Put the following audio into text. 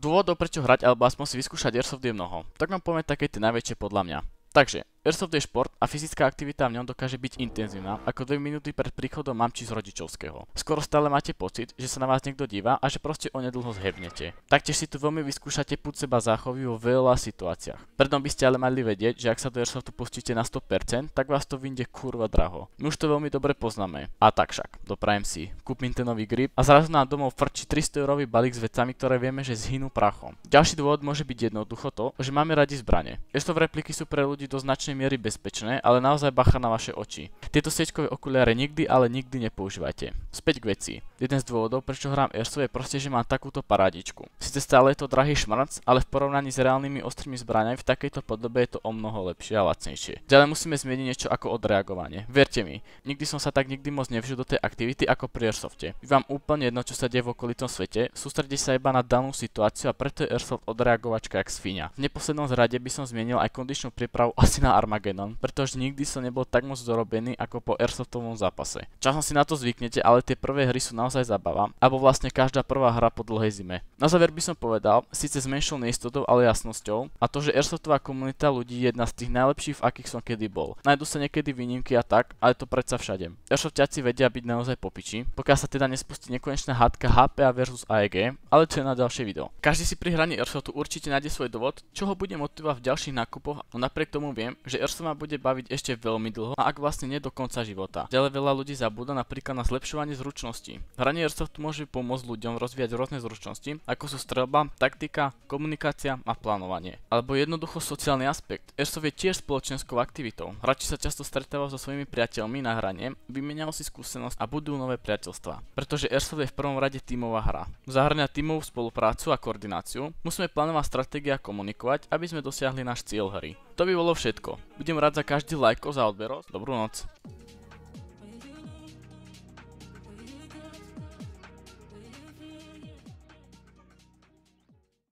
Dôvodov prečo hrať alebo aspoň si vyskúšať Airsoft je mnoho, tak vám poviem také tie najväčšie podľa mňa. Takže, Airsoft je šport a fyzická aktivita v ňom dokáže byť intenzívna, ako 2 minúty pred príchodom mamčí z rodičovského. Skoro stále máte pocit, že sa na vás niekto díva a že proste onedlho zhebnete. Taktiež si tu veľmi vyskúšate púd seba záchovy vo veľa situáciách. Predom by ste ale mali vedieť, že ak sa do Airsoftu pustíte na 100%, tak vás to vyjde kurva draho. My už to veľmi dobre poznáme. A tak však, doprajem si, kúpim ten nový grip a zrazu nám domov frčí 300-eurový balík s vecami, ktoré vieme, že zhynú prachom. Ďalší dôvod môže byť jednoducho to, že máme radi zbrane. Airsoft repliky sú pre ľudí do značnej miery bezpečné, ale naozaj bacha na vaše oči. Tieto sviečkové okuliare nikdy, ale nikdy nepoužívajte. Späť k veci. Jeden z dôvodov, prečo hrám Airsoft je proste, že mám takúto parádičku. Sice stále je to drahý šmrc, ale v porovnaní s reálnymi ostrými zbraňami v takejto podobe je to o mnoho lepšie a lacnejšie. Ďalej musíme zmeniť niečo ako odreagovanie. Verte mi, nikdy som sa tak nikdy moc nevžil do tej aktivity ako pri Airsofte. Je vám úplne jedno, čo sa deje v okolitom svete, sústredite sa iba na danú situáciu a preto je Airsoft odreagovačka jak svinia. V neposlednom rade by som zmienil aj kondičnú prípravu asi na Armageddon, pretože nikdy som nebol tak moc dorobený ako po Airsoftovom zápase. Časom si na to zvyknete, ale tie prvé hry sú naozaj zabava, alebo vlastne každá prvá hra po dlhej zime. Na záver by som povedal, síce s menšou neistotou, ale jasnosťou, a to, že Airsoftová komunita ľudí je jedna z tých najlepších, v akých som kedy bol. Nájdu sa niekedy výnimky a tak, ale to predsa všade. Airsoftiaci vedia byť naozaj popiči, pokiaľ sa teda nespustí nekonečná hádka HPA versus AEG, ale to je na ďalšie video. Každý si pri hraní Airsoftu určite nájde svoj dôvod, čo ho bude motivovať v ďalších nákupoch, no napriek tomu viem, že Airsoft ma bude baviť ešte veľmi dlho a ak vlastne nie do konca života. Ďalej veľa ľudí zabúda napríklad na zlepšovanie zručností. Hranie Airsoftu môže pomôcť ľuďom rozvíjať rôzne zručnosti, ako sú streľba, taktika, komunikácia a plánovanie. Alebo jednoducho sociálny aspekt. Airsoft je tiež spoločenskou aktivitou. Hráči sa často stretávajú so svojimi priateľmi na hranie, vymieňajú si skúsenosť a budujú nové priateľstvá. Pretože Airsoft je v prvom rade tímová hra. Zahŕňa tímovú spoluprácu a koordináciu. Musíme plánovať stratégie a komunikovať, aby sme dosiahli náš cieľ hry. To by bolo všetko. Budem rád za každý like a za odber. Dobrú noc.